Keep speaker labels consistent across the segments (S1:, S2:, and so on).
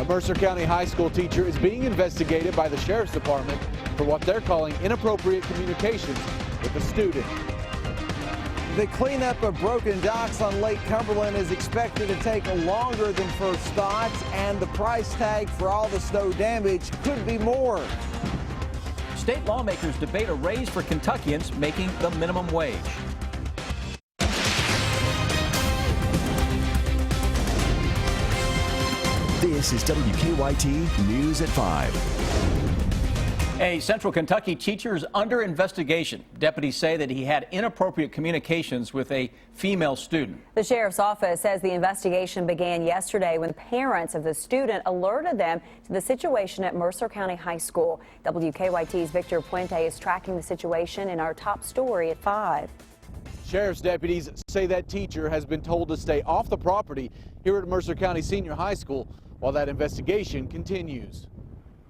S1: A Mercer County High School teacher is being investigated by the Sheriff's Department for what they're calling inappropriate communications with a student.
S2: The cleanup of broken docks on Lake Cumberland is expected to take longer than first thought, and the price tag for all the snow damage could be more.
S3: State lawmakers debate a raise for Kentuckians making the minimum wage.
S4: This is WKYT News at 5.
S3: A Central Kentucky teacher is under investigation. Deputies say that he had inappropriate communications with a female student.
S5: The sheriff's office says the investigation began yesterday when parents of the student alerted them to the situation at Mercer County High School. WKYT's Victor Puente is tracking the situation in our top story at 5.
S1: Sheriff's deputies say that teacher has been told to stay off the property here at Mercer County Senior High School while that investigation continues.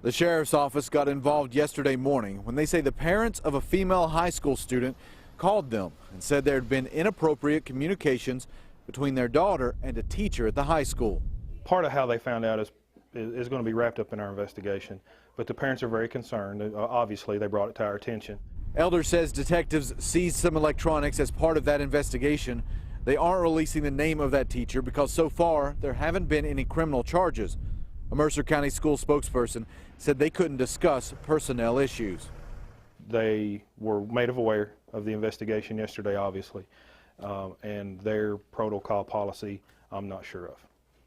S1: The sheriff's office got involved yesterday morning when they say the parents of a female high school student called them and said there had been inappropriate communications between their daughter and a teacher at the high school.
S6: Part of how they found out is going to be wrapped up in our investigation, but the parents are very concerned. Obviously, they brought it to our attention.
S1: Elder says detectives seized some electronics as part of that investigation. They aren't releasing the name of that teacher because so far there haven't been any criminal charges. A Mercer County school spokesperson said they couldn't discuss personnel issues.
S6: They were made aware of the investigation yesterday, obviously, and their protocol policy I'm not sure of,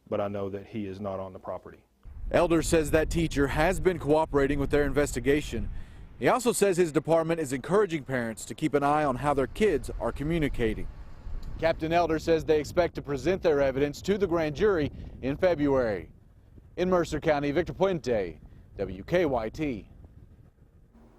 S6: but I know that he is not on the property.
S1: Elder says that teacher has been cooperating with their investigation. He also says his department is encouraging parents to keep an eye on how their kids are communicating. Captain Elder says they expect to present their evidence to the grand jury in February. In Mercer County, Victor Puente, WKYT.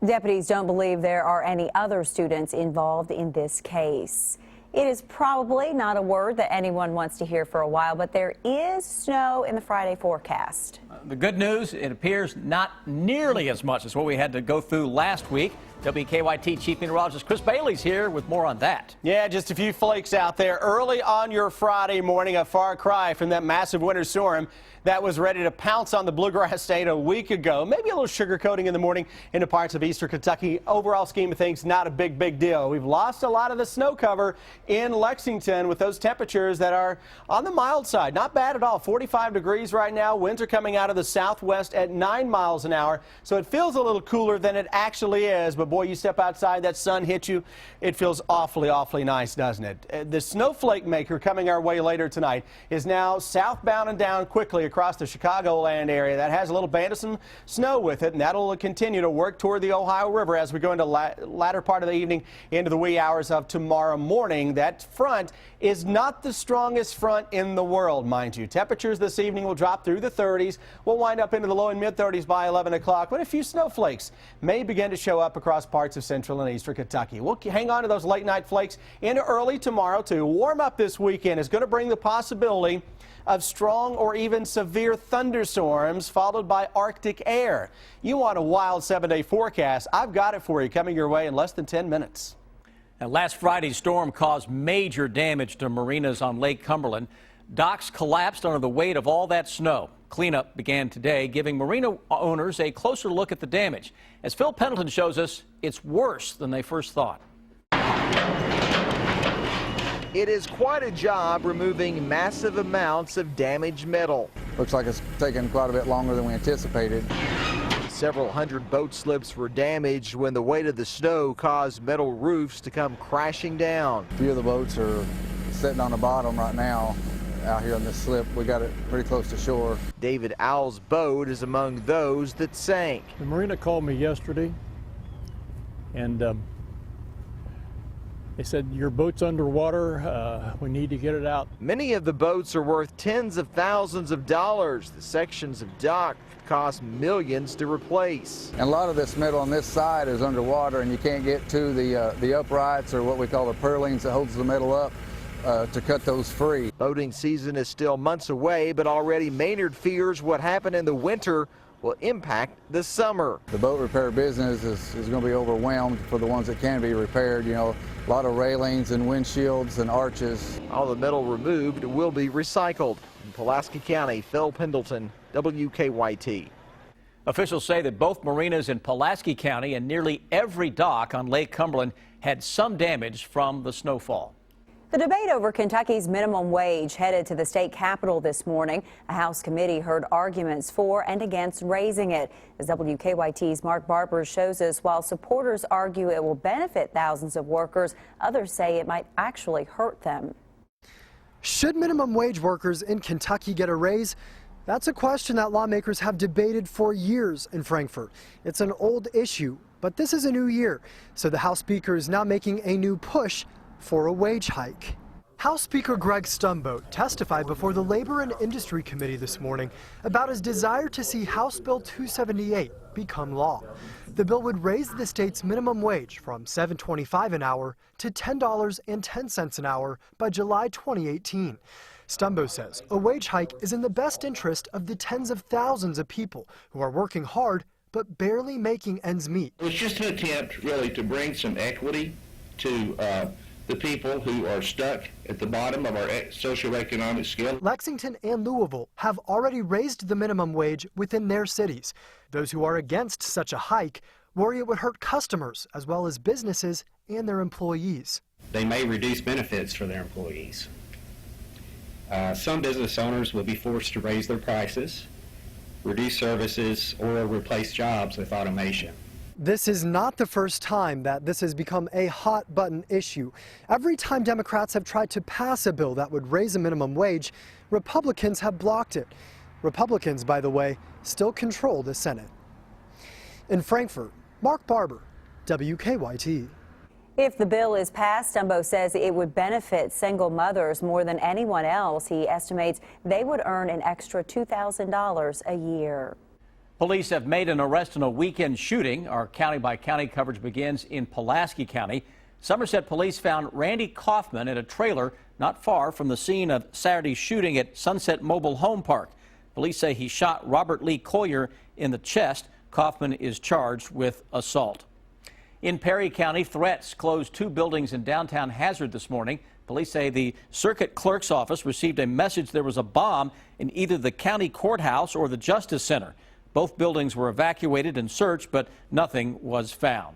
S5: Deputies don't believe there are any other students involved in this case. It is probably not a word that anyone wants to hear for a while, but there is snow in the Friday forecast.
S3: The good news, it appears not nearly as much as what we had to go through last week. WKYT Chief Meteorologist Chris Bailey's here with more on that.
S7: Yeah, just a few flakes out there early on your Friday morning, a far cry from that massive winter storm that was ready to pounce on the Bluegrass State a week ago. Maybe a little sugar coating in the morning into parts of eastern Kentucky. Overall scheme of things, not a big deal. We've lost a lot of the snow cover in Lexington with those temperatures that are on the mild side. Not bad at all. 45 degrees right now. Winds are coming out of the southwest at 9 miles an hour. So it feels a little cooler than it actually is. But boy, you step outside, that sun hits you. It feels awfully nice, doesn't it? The snowflake maker coming our way later tonight is now southbound and down quickly across the Chicagoland area. That has a little band of some snow with it, and that'll continue to work toward the Ohio River as we go into latter part of the evening into the wee hours of tomorrow morning. That front is not the strongest front in the world, mind you. Temperatures this evening will drop through the 30s. We'll wind up into the low and mid 30s by 11 o'clock, but a few snowflakes may begin to show up across parts of central and eastern Kentucky. We'll hang on to those late night flakes into early tomorrow too. Warm up this weekend is going to bring the possibility of strong or even severe thunderstorms followed by Arctic air. You want a wild 7-day forecast? I've got it for you, coming your way in less than 10 minutes.
S3: Now, last Friday's storm caused major damage to marinas on Lake Cumberland. Docks collapsed under the weight of all that snow. Cleanup began today, giving marina owners a closer look at the damage. As Phil Pendleton shows us, it's worse than they first thought.
S2: It is quite a job removing massive amounts of damaged metal.
S8: Looks like it's taken quite a bit longer than we anticipated.
S2: Several hundred boat slips were damaged when the weight of the snow caused metal roofs to come crashing down.
S8: A few of the boats are sitting on the bottom right now out here on this slip. We got it pretty close to shore.
S2: David Owl's boat is among those that sank.
S9: The marina called me yesterday, and they said, your boat's underwater, we need to get it out.
S2: Many of the boats are worth tens of thousands of dollars. The sections of dock cost millions to replace.
S8: And a lot of this metal on this side is underwater, and you can't get to the uprights, or what we call the purlins that holds the metal up, to cut those free.
S2: Boating season is still months away, but already Maynard fears what happened in the winter will impact the summer.
S8: The boat repair business is going to be overwhelmed for the ones that can be repaired. You know, a lot of railings and windshields and arches.
S2: All the metal removed will be recycled. In Pulaski County, Phil Pendleton, WKYT.
S3: Officials say that both marinas in Pulaski County and nearly every dock on Lake Cumberland had some damage from the snowfall.
S5: The debate over Kentucky's minimum wage headed to the state capitol this morning. A House committee heard arguments for and against raising it. As WKYT's Mark Barber shows us, while supporters argue it will benefit thousands of workers, others say it might actually hurt them.
S10: Should minimum wage workers in Kentucky get a raise? That's a question that lawmakers have debated for years in Frankfort. It's an old issue, but this is a new year, so the House Speaker is now making a new push for a wage hike. House Speaker Greg Stumbo testified before the Labor and Industry Committee this morning about his desire to see House Bill 278 become law. The bill would raise the state's minimum wage from $7.25 an hour to $10.10 an hour by July 2018. Stumbo says a wage hike is in the best interest of the tens of thousands of people who are working hard but barely making ends meet.
S11: It was just an attempt really to bring some equity to the people who are stuck at the bottom of our socioeconomic scale.
S10: Lexington and Louisville have already raised the minimum wage within their cities. Those who are against such a hike worry it would hurt customers as well as businesses and their employees.
S12: They may reduce benefits for their employees. Some business owners will be forced to raise their prices, reduce services, or replace jobs with automation.
S10: This is not the first time that this has become a hot button issue. Every time Democrats have tried to pass a bill that would raise a minimum wage, Republicans have blocked it. Republicans, by the way, still control the Senate. In Frankfort, Mark Barber, WKYT.
S5: If the bill is passed, Stumbo says it would benefit single mothers more than anyone else. He estimates they would earn an extra $2,000 a year.
S3: Police have made an arrest in a weekend shooting. Our county-by-county coverage begins in Pulaski County. Somerset police found Randy Kaufman in a trailer not far from the scene of Saturday's shooting at Sunset Mobile Home Park. Police say he shot Robert Lee Collier in the chest. Kaufman is charged with assault. In Perry County, threats closed 2 buildings in downtown Hazard this morning. Police say the circuit clerk's office received a message there was a bomb in either the county courthouse or the Justice Center. Both buildings were evacuated and searched, but nothing was found.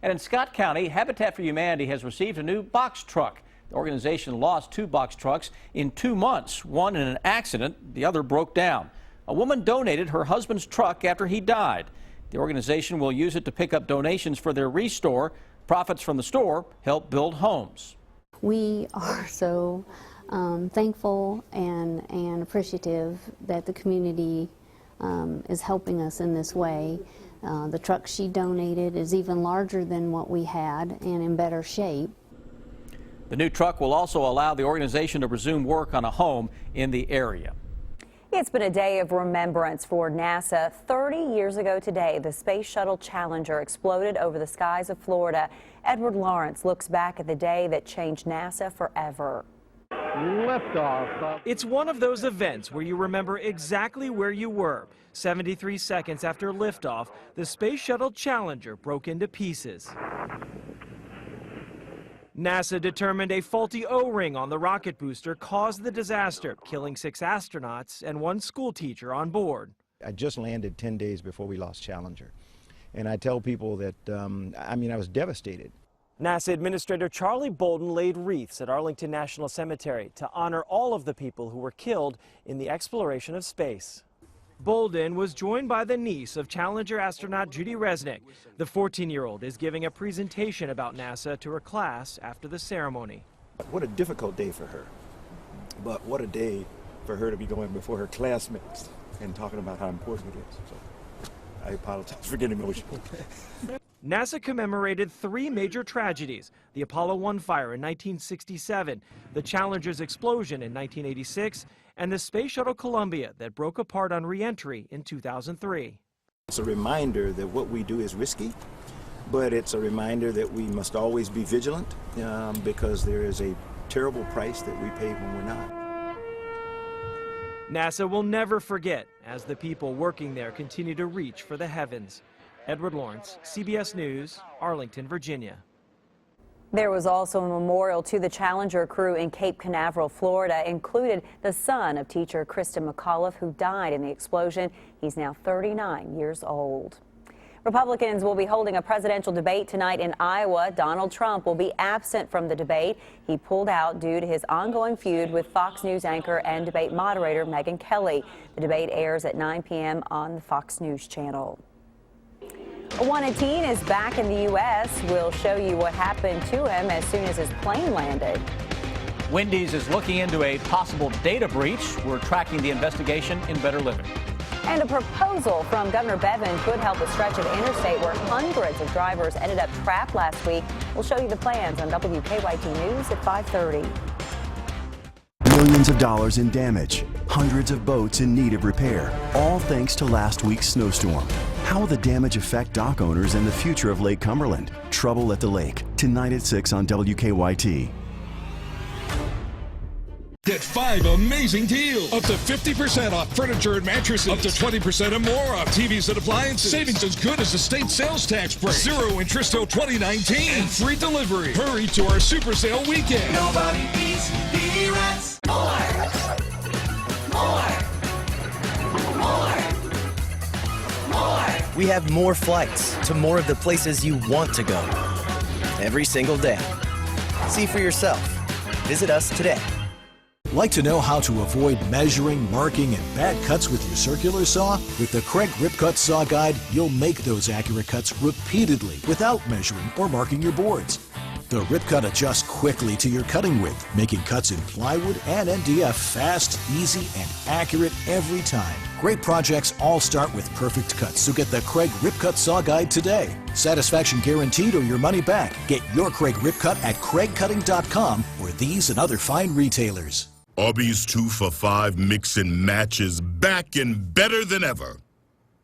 S3: And in Scott County, Habitat for Humanity has received a new box truck. The organization lost 2 box trucks in 2 months, one in an accident, the other broke down. A woman donated her husband's truck after he died. The organization will use it to pick up donations for their restore. Profits from the store help build homes.
S13: We are so thankful and appreciative that the community is helping us in this way. The truck she donated is even larger than what we had and in better shape.
S3: The new truck will also allow the organization to resume work on a home in the area.
S5: It's been a day of remembrance for NASA. 30 years ago today, the Space Shuttle Challenger exploded over the skies of Florida. Edward Lawrence looks back at the day that changed NASA forever.
S14: Liftoff. It's one of those events where you remember exactly where you were. 73 seconds after liftoff, the Space Shuttle Challenger broke into pieces. NASA determined a faulty O-ring on the rocket booster caused the disaster, killing 6 astronauts and 1 school teacher on board.
S15: I just landed 10 days before we lost Challenger. And I tell people that, I was devastated.
S14: NASA Administrator Charlie Bolden laid wreaths at Arlington National Cemetery to honor all of the people who were killed in the exploration of space. Bolden was joined by the niece of Challenger astronaut Judy Resnick. The 14-year-old is giving a presentation about NASA to her class after the ceremony.
S16: What a difficult day for her, but what a day for her to be going before her classmates and talking about how important it is. So I apologize for getting emotional.
S14: NASA commemorated 3 major tragedies: the Apollo 1 fire in 1967, the Challenger's explosion in 1986, and the Space Shuttle Columbia that broke apart on re-entry in 2003.
S16: It's a reminder that what we do is risky, but it's a reminder that we must always be vigilant because there is a terrible price that we pay when we're not.
S14: NASA will never forget, as the people working there continue to reach for the heavens. Edward Lawrence, CBS News, Arlington, Virginia.
S5: There was also a memorial to the Challenger crew in Cape Canaveral, Florida. Included the son of teacher Kristen McAuliffe, who died in the explosion. He's now 39 years old. Republicans will be holding a presidential debate tonight in Iowa. Donald Trump will be absent from the debate. He pulled out due to his ongoing feud with Fox News anchor and debate moderator Megyn Kelly. The debate airs at 9 p.m. on the Fox News channel. A wanted teen is back in the U.S. We'll show you what happened to him as soon as his plane landed.
S3: Wendy's is looking into a possible data breach. We're tracking the investigation in Better Living.
S5: And a proposal from Governor Bevin could help a stretch of interstate where hundreds of drivers ended up trapped last week. We'll show you the plans on WKYT News at 5:30.
S4: Millions of dollars in damage, hundreds of boats in need of repair, all thanks to last week's snowstorm. How will the damage affect dock owners and the future of Lake Cumberland? Trouble at the Lake, tonight at 6 on WKYT.
S17: Get 5 amazing deals. Up to 50% off furniture and mattresses. Up to 20% and more off TVs and appliances. Savings as good as the state sales tax break. 0 interest till 2019. And free delivery. Hurry to our super sale weekend.
S18: Nobody beats P-Rats. More.
S19: We have more flights to more of the places you want to go every single day. See for yourself. Visit us today.
S20: Like to know how to avoid measuring, marking, and bad cuts with your circular saw? With the Craig Grip Cut Saw Guide, you'll make those accurate cuts repeatedly without measuring or marking your boards. The Rip Cut adjusts quickly to your cutting width, making cuts in plywood and MDF fast, easy, and accurate every time. Great projects all start with perfect cuts, so get the Craig Rip Cut Saw Guide today. Satisfaction guaranteed or your money back. Get your Craig Rip Cut at craigcutting.com or these and other fine retailers.
S21: Arby's 2 for $5 mix and match is back and better than ever.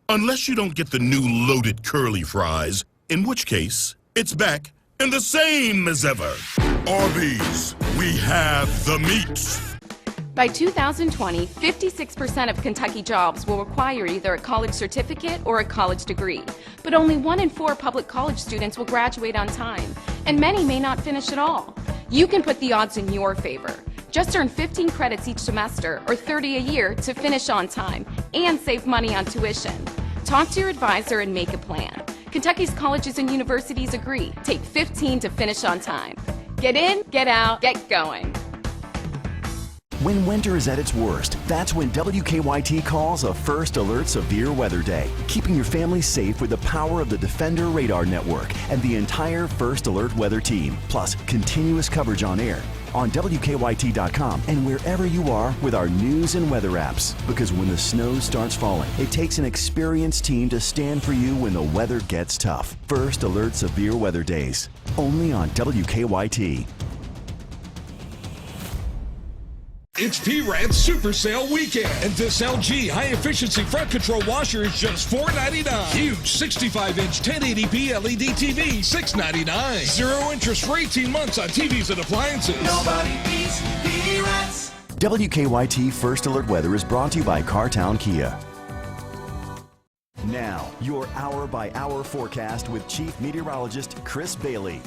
S21: Unless you don't get the new loaded curly fries, in which case, it's back and the same as ever. Arby's, we have the meat.
S22: By 2020, 56% of Kentucky jobs will require either a college certificate or a college degree. But only 1 in 4 public college students will graduate on time, and many may not finish at all. You can put the odds in your favor. Just earn 15 credits each semester, or 30 a year, to finish on time and save money on tuition. Talk to your advisor and make a plan. Kentucky's colleges and universities agree. Take 15 to finish on time. Get in, get out, get going.
S4: When winter is at its worst, that's when WKYT calls a First Alert Severe Weather Day, keeping your family safe with the power of the Defender Radar Network and the entire First Alert Weather team, plus continuous coverage on air, on WKYT.com, and wherever you are with our news and weather apps. Because when the snow starts falling, it takes an experienced team to stand for you when the weather gets tough. First Alert Severe Weather Days, only on WKYT.
S17: It's P-Rats Super Sale Weekend, and this LG high-efficiency front control washer is just $4.99. Huge 65-inch 1080p LED TV, $6.99. 0 interest for 18 months on TVs and appliances.
S18: Nobody beats P-Rats.
S4: WKYT First Alert Weather is brought to you by Cartown Kia. Now, your hour-by-hour forecast with Chief Meteorologist Chris Bailey.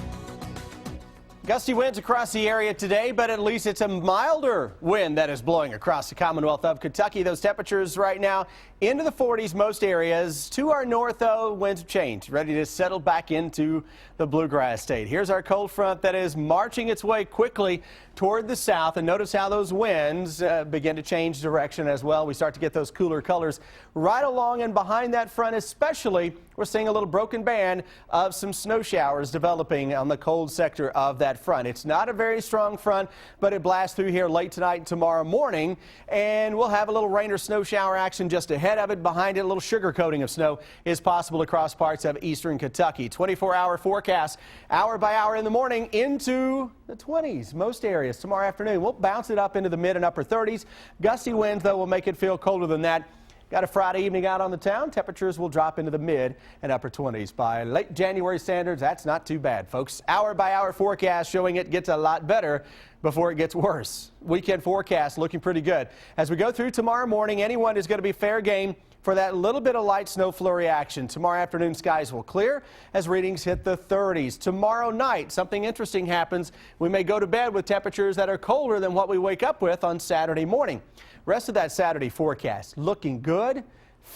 S7: Gusty winds across the area today, but at least it's a milder wind that is blowing across the Commonwealth of Kentucky. Those temperatures right now into the 40s most areas. To our north, though, winds have changed, ready to settle back into the bluegrass state. Here's our cold front that is marching its way quickly toward the south, and notice how those winds begin to change direction as well. We start to get those cooler colors right along and behind that front, especially we're seeing a little broken band of some snow showers developing on the cold sector of that front. It's not a very strong front, but it blasts through here late tonight and tomorrow morning, and we'll have a little rain or snow shower action just ahead of it. Behind it, a little sugar coating of snow is possible across parts of eastern Kentucky. 24-hour forecast, hour by hour in the morning into the 20s most areas tomorrow afternoon. We'll bounce it up into the mid and upper 30s. Gusty winds, though, will make it feel colder than that. Got a Friday evening out on the town. Temperatures will drop into the mid and upper 20s. By late January standards, that's not too bad, folks. Hour-by-hour forecast showing it gets a lot better before it gets worse. Weekend forecast looking pretty good. As we go through tomorrow morning, anyone is going to be fair game for that little bit of light snow flurry action. Tomorrow afternoon, skies will clear as readings hit the 30s. Tomorrow night, something interesting happens. We may go to bed with temperatures that are colder than what we wake up with on Saturday morning. Rest of that Saturday forecast looking good.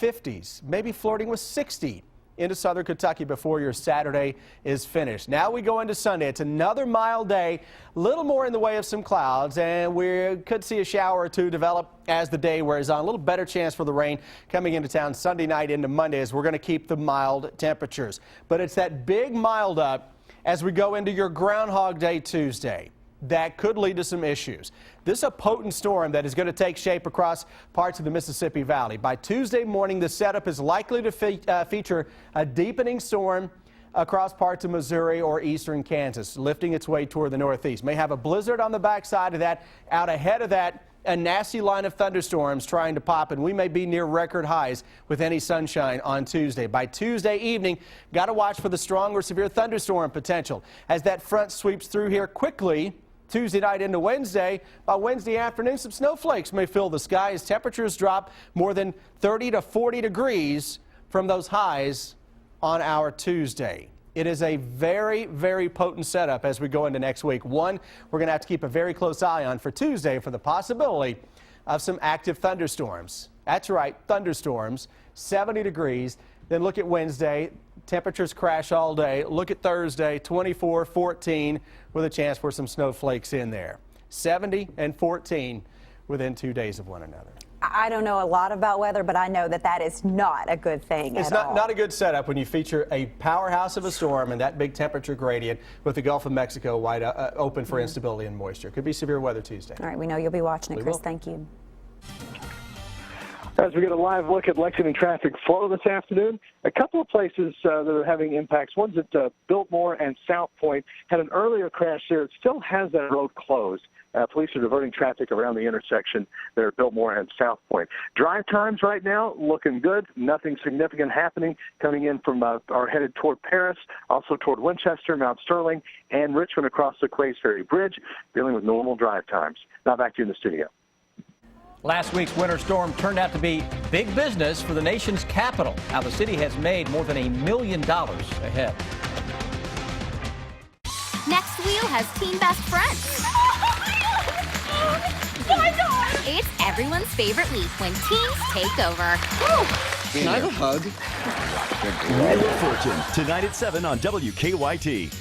S7: 50s, maybe flirting with 60 into southern Kentucky before your Saturday is finished. Now we go into Sunday. It's another mild day, a little more in the way of some clouds, and we could see a shower or two develop as the day wears on. A little better chance for the rain coming into town Sunday night into Monday as we're going to keep the mild temperatures. But it's that big mild up as we go into your Groundhog Day Tuesday. That could lead to some issues. This is a potent storm that is going to take shape across parts of the Mississippi Valley. By Tuesday morning, the setup is likely to feature a deepening storm across parts of Missouri or eastern Kansas, lifting its way toward the northeast. May have a blizzard on the backside of that. Out ahead of that, a nasty line of thunderstorms trying to pop, and we may be near record highs with any sunshine on Tuesday. By Tuesday evening, got to watch for the strong or severe thunderstorm potential as that front sweeps through here quickly. Tuesday night into Wednesday. By Wednesday afternoon, some snowflakes may fill the sky as temperatures drop more than 30 to 40 degrees from those highs on our Tuesday. It is a very, very potent setup as we go into next week. One we're going to have to keep a very close eye on for Tuesday for the possibility of some active thunderstorms. That's right, thunderstorms, 70 degrees. Then look at Wednesday. Temperatures crash all day. Look at Thursday, 24, 14, with a chance for some snowflakes in there. 70 and 14 within 2 days of one another.
S5: I don't know a lot about weather, but I know that that is not a good thing
S7: It's
S5: at all.
S7: not a good setup when you feature a powerhouse of a storm and that big temperature gradient with the Gulf of Mexico wide open for instability and moisture. Could be severe weather Tuesday.
S5: All right, we know you'll be watching it, Chris.
S7: will.
S5: Thank you.
S1: As we get a live look at Lexington traffic flow this afternoon, a couple of places that are having impacts. One's at Biltmore and South Point. Had an earlier crash there. It still has that road closed. Police are diverting traffic around the intersection there at Biltmore and South Point. Drive times right now looking good. Nothing significant happening coming in from or headed toward Paris, also toward Winchester, Mount Sterling, and Richmond across the Quays Ferry Bridge, dealing with normal drive times. Now back to you in the studio.
S3: Last week's winter storm turned out to be big business for the nation's capital. Now the city has made more than $1 million ahead.
S6: Next Wheel has Team Best Friends. It's everyone's favorite week when teams take over.
S4: Can I have a hug? Wheel of Fortune, tonight at 7 on WKYT.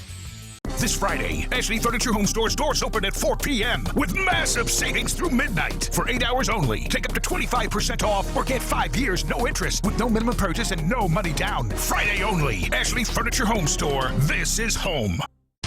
S17: This Friday, Ashley Furniture Home Store's doors open at 4 p.m. with massive savings through midnight. For 8 hours only, take up to 25% off or get 5 years, no interest, with no minimum purchase and no money down. Friday only, Ashley Furniture Home Store. This is home.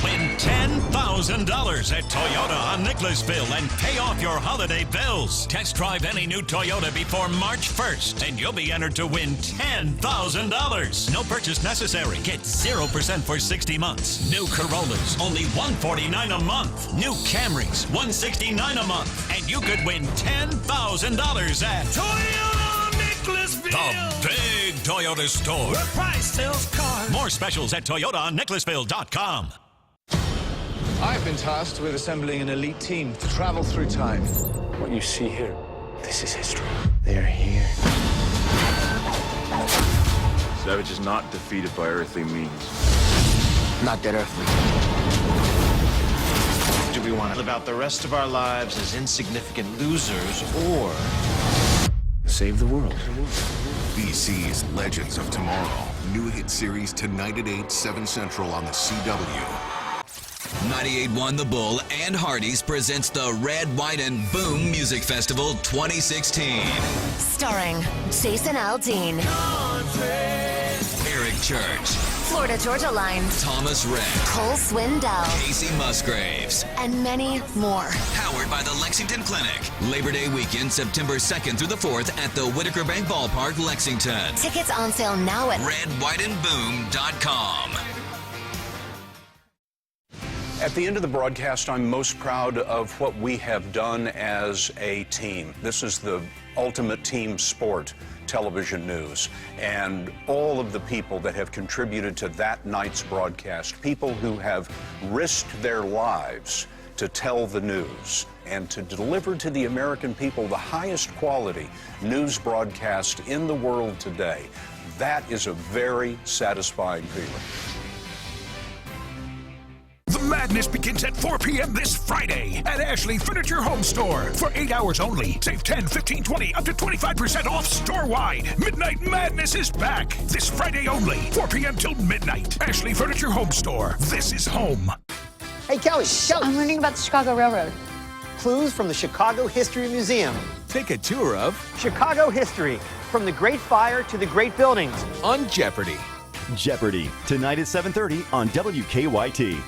S23: Win $10,000 at Toyota on Nicholasville and pay off your holiday bills. Test drive any new Toyota before March 1st and you'll be entered to win $10,000. No purchase necessary. Get 0% for 60 months. New Corollas, only $149 a month. New Camrys, $169 a month. And you could win $10,000 at
S18: Toyota Nicholasville.
S23: the big Toyota store.
S18: Where price sells cars.
S23: More specials at ToyotaOnNicholasville.com.
S24: I've been tasked with assembling an elite team to travel through time.
S25: What you see here, this is history. They are here.
S26: Savage is not defeated by earthly means.
S25: Not that earthly.
S27: Do we want to live out the rest of our lives as insignificant losers or
S25: save the world?
S28: BC's Legends of Tomorrow. New hit series tonight at 8, 7 Central on the CW.
S29: 98.1 The Bull and Hardee's presents the Red, White, and Boom Music Festival 2016.
S30: Starring Jason Aldean,
S29: Eric Church,
S30: Florida Georgia Line,
S29: Thomas Rhett,
S30: Cole Swindell,
S29: Casey Musgraves,
S30: and many more.
S29: Powered by the Lexington Clinic. Labor Day weekend, September 2nd through the 4th at the Whitaker Bank Ballpark, Lexington.
S30: Tickets on sale now at
S29: redwhiteandboom.com.
S31: At the end of the broadcast, I'm most proud of what we have done as a team. This is the ultimate team sport. television news, and all of the people that have contributed to that night's broadcast, people who have risked their lives to tell the news and to deliver to the American people the highest quality news broadcast in the world today. That is a very satisfying feeling.
S17: The madness begins at 4 p.m. this Friday at Ashley Furniture Home Store. For 8 hours only. Save 10, 15, 20, up to 25% off store-wide. Midnight Madness is back. This Friday only. 4 p.m. till midnight. Ashley Furniture Home Store. This is home.
S2: Hey, Kelly.
S8: I'm learning about the Chicago Railroad.
S2: Clues from the Chicago History Museum.
S9: Take a tour of
S2: Chicago history, from the Great Fire to the Great Buildings.
S9: On Jeopardy.
S4: Jeopardy, tonight at 7:30 on WKYT.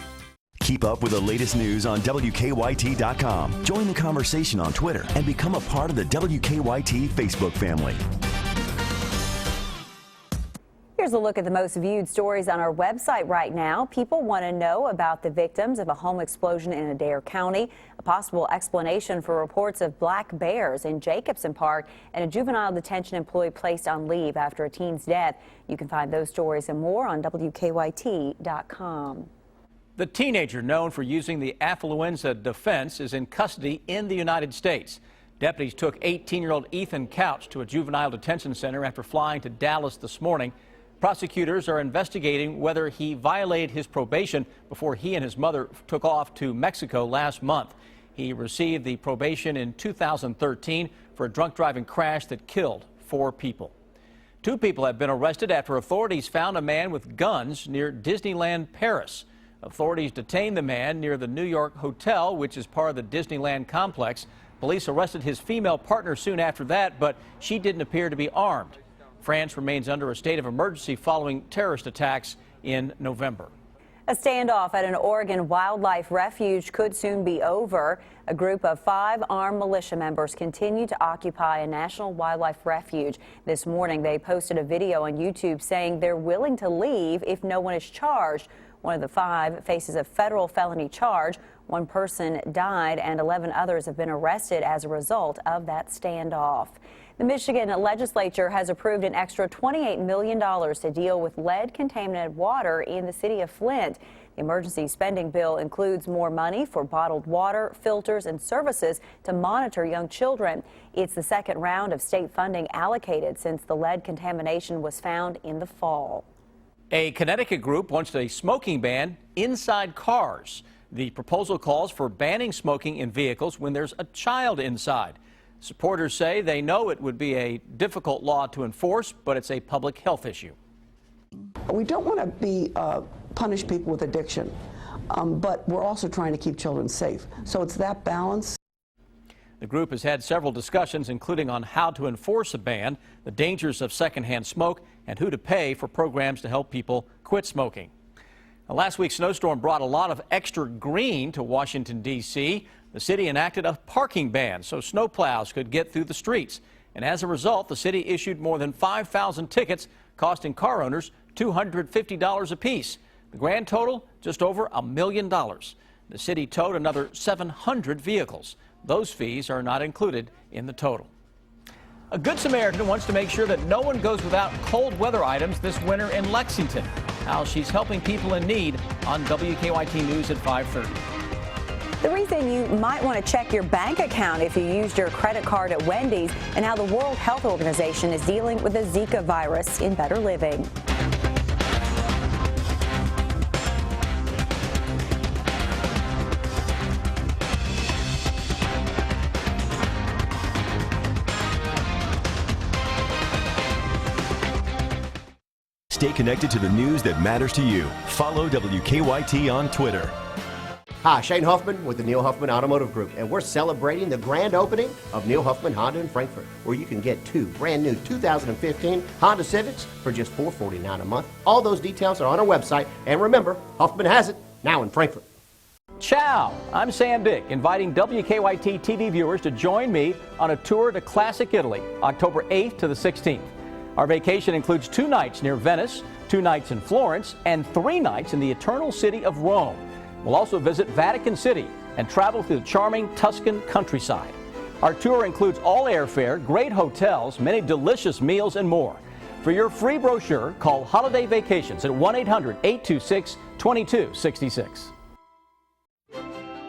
S4: Keep up with the latest news on WKYT.com. Join the conversation on Twitter and become a part of the WKYT Facebook family.
S5: Here's a look at the most viewed stories on our website right now. People want to know about the victims of a home explosion in Adair County, a possible explanation for reports of black bears in Jacobson Park, and a juvenile detention employee placed on leave after a teen's death. You can find those stories and more on WKYT.com.
S3: The teenager known for using the affluenza defense is in custody in the United States. Deputies took 18-year-old Ethan Couch to a juvenile detention center after flying to Dallas this morning. Prosecutors are investigating whether he violated his probation before he and his mother took off to Mexico last month. He received the probation in 2013 for a drunk driving crash that killed 4 people. 2 people have been arrested after authorities found a man with guns near Disneyland Paris. Authorities detained the man near the New York hotel, which is part of the Disneyland complex. Police arrested his female partner soon after that, but she didn't appear to be armed. France remains under a state of emergency following terrorist attacks in November.
S5: A standoff at an Oregon wildlife refuge could soon be over. A group of 5 armed militia members continue to occupy a national wildlife refuge. This morning, they posted a video on YouTube saying they're willing to leave if no one is charged. One of the 5 faces a federal felony charge. 1 person died and 11 others have been arrested as a result of that standoff. The Michigan legislature has approved an extra $28 million to deal with lead-contaminated water in the city of Flint. The emergency spending bill includes more money for bottled water, filters, and services to monitor young children. It's the second round of state funding allocated since the lead contamination was found in the fall.
S3: A Connecticut group wants a smoking ban inside cars. The proposal calls for banning smoking in vehicles when there's a child inside. Supporters say they know it would be a difficult law to enforce, but it's a public health issue.
S10: We don't want to punish people with addiction, but we're also trying to keep children safe. So it's that balance.
S3: The group has had several discussions, including on how to enforce a ban, the dangers of secondhand smoke, and who to pay for programs to help people quit smoking. Now, last week's snowstorm brought a lot of extra green to Washington, D.C. The city enacted a parking ban so snowplows could get through the streets. And as a result, the city issued more than 5,000 tickets, costing car owners $250 apiece. The grand total, just over $1 million. The city towed another 700 vehicles. Those fees are not included in the total. A Good Samaritan wants to make sure that no one goes without cold weather items this winter in Lexington. How she's helping people in need on WKYT News at 5:30.
S5: The reason you might want to check your bank account if you used your credit card at Wendy's, and how the World Health Organization is dealing with the Zika virus in Better Living.
S4: Stay connected to the news that matters to you. Follow WKYT on Twitter.
S11: Hi, Shane Huffman with the Neil Huffman Automotive Group, and we're celebrating the grand opening of Neil Huffman Honda in Frankfort, where you can get 2 brand new 2015 Honda Civics for just $449 a month. All those details are on our website, and remember, Huffman has it now in Frankfort.
S3: Ciao! I'm Sam Dick, inviting WKYT TV viewers to join me on a tour to classic Italy, October 8th to the 16th. Our vacation includes 2 nights near Venice, 2 nights in Florence, and 3 nights in the Eternal City of Rome. We'll also visit Vatican City and travel through the charming Tuscan countryside. Our tour includes all airfare, great hotels, many delicious meals, and more. For your free brochure, call Holiday Vacations at 1-800-826-2266.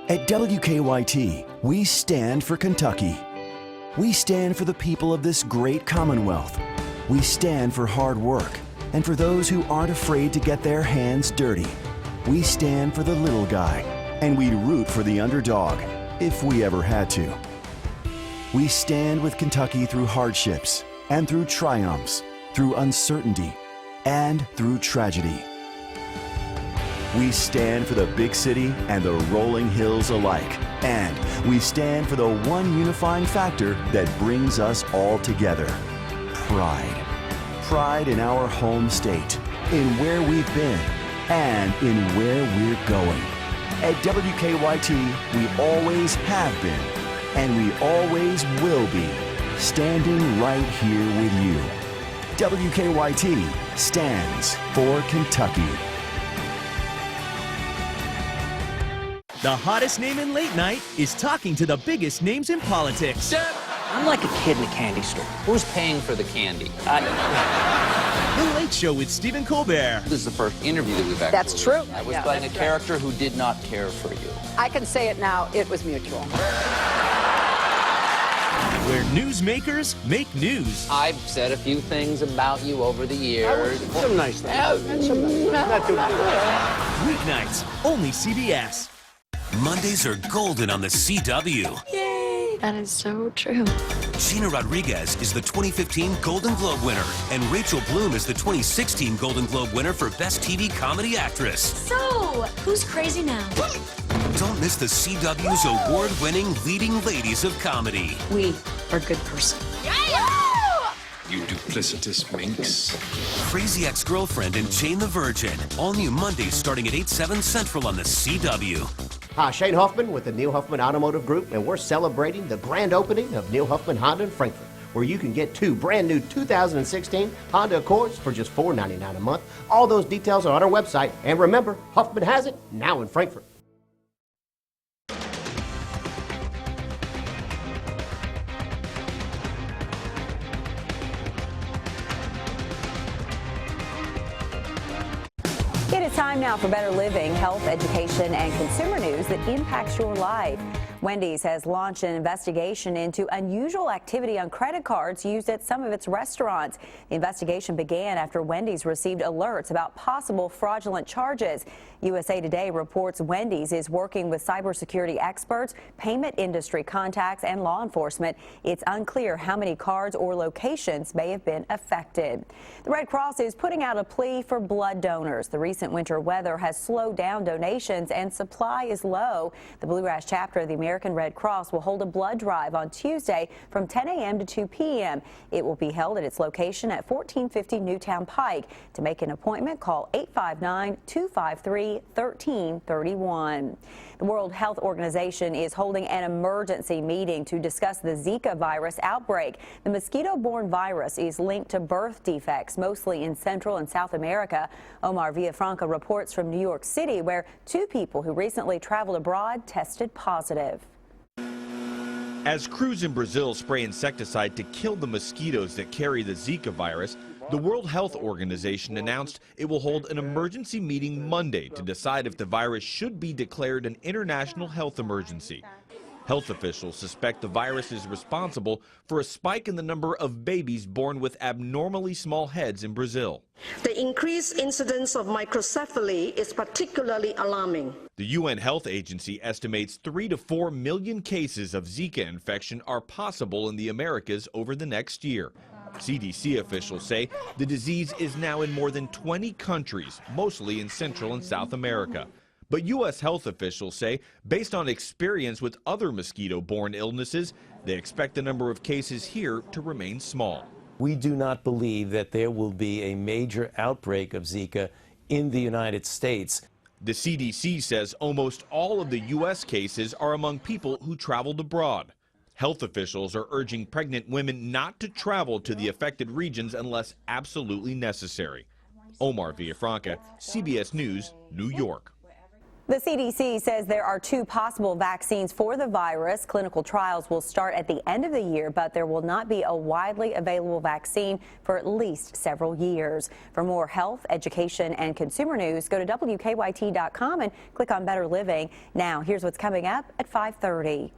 S4: At WKYT, we stand for Kentucky. We stand for the people of this great Commonwealth. We stand for hard work and for those who aren't afraid to get their hands dirty. We stand for the little guy, and we'd root for the underdog if we ever had to. We stand with Kentucky through hardships and through triumphs, through uncertainty and through tragedy. We stand for the big city and the rolling hills alike. And we stand for the one unifying factor that brings us all together. Pride. Pride in our home state, in where we've been, and in where we're going. At WKYT, we always have been, and we always will be, standing right here with you. WKYT stands for Kentucky.
S1: The hottest name in late night is talking to the biggest names in politics.
S7: I'm like a kid in a candy store. Who's paying for the candy?
S1: The Late Show with Stephen Colbert.
S7: This is the first interview that we've actually...
S12: That's true.
S7: I was playing a character who did not care for you.
S12: I can say it now, it was mutual.
S1: Where newsmakers make news.
S7: I've said a few things about you over the years.
S12: Some nice things.
S7: Not too much.
S1: Weeknights, only CBS.
S23: Mondays are golden on the CW.
S8: Yay! That is so true.
S23: Gina Rodriguez is the 2015 Golden Globe winner, and Rachel Bloom is the 2016 Golden Globe winner for Best TV Comedy Actress.
S8: So, who's crazy now?
S23: Don't miss the CW's award-winning leading ladies of comedy.
S8: We are good person.
S23: You duplicitous minx. Crazy Ex-Girlfriend and Jane the Virgin. All new Mondays starting at 8/7 Central on the CW.
S11: Hi, Shane Hoffman with the Neil Huffman Automotive Group, and we're celebrating the grand opening of Neil Huffman Honda in Frankfort, where you can get 2 brand new 2016 Honda Accords for just $499 a month. All those details are on our website, and remember, Huffman has it now in Frankfort.
S5: It is time now for better living, health, education, and consumer news that impacts your life. Wendy's has launched an investigation into unusual activity on credit cards used at some of its restaurants. The investigation began after Wendy's received alerts about possible fraudulent charges. USA Today reports Wendy's is working with cybersecurity experts, payment industry contacts, and law enforcement. It's unclear how many cards or locations may have been affected. The Red Cross is putting out a plea for blood donors. The recent winter weather has slowed down donations and supply is low. The Blue Ash chapter of the American Red Cross will hold a blood drive on Tuesday from 10 a.m. to 2 p.m. It will be held at its location at 1450 Newtown Pike. To make an appointment, call 859-253-1331. The World Health Organization is holding an emergency meeting to discuss the Zika virus outbreak. The mosquito-borne virus is linked to birth defects, mostly in Central and South America. Omar Villafranca reports from New York City, where 2 people who recently traveled abroad tested positive.
S13: As crews in Brazil spray insecticide to kill the mosquitoes that carry the Zika virus, the World Health Organization announced it will hold an emergency meeting Monday to decide if the virus should be declared an international health emergency. Health officials suspect the virus is responsible for a spike in the number of babies born with abnormally small heads in Brazil.
S14: The increased incidence of microcephaly is particularly alarming.
S13: The UN Health Agency estimates 3 to 4 million cases of Zika infection are possible in the Americas over the next year. CDC officials say the disease is now in more than 20 countries, mostly in Central and South America. But U.S. health officials say, based on experience with other mosquito-borne illnesses, they expect the number of cases here to remain small.
S15: We do not believe that there will be a major outbreak of Zika in the United States.
S13: The CDC says almost all of the U.S. cases are among people who traveled abroad. Health officials are urging pregnant women not to travel to the affected regions unless absolutely necessary. Omar Villafranca, CBS News, New York.
S5: The CDC says there are 2 possible vaccines for the virus. Clinical trials will start at the end of the year, but there will not be a widely available vaccine for at least several years. For more health, education, and consumer news, go to WKYT.com and click on Better Living. Now, here's what's coming up at 5:30.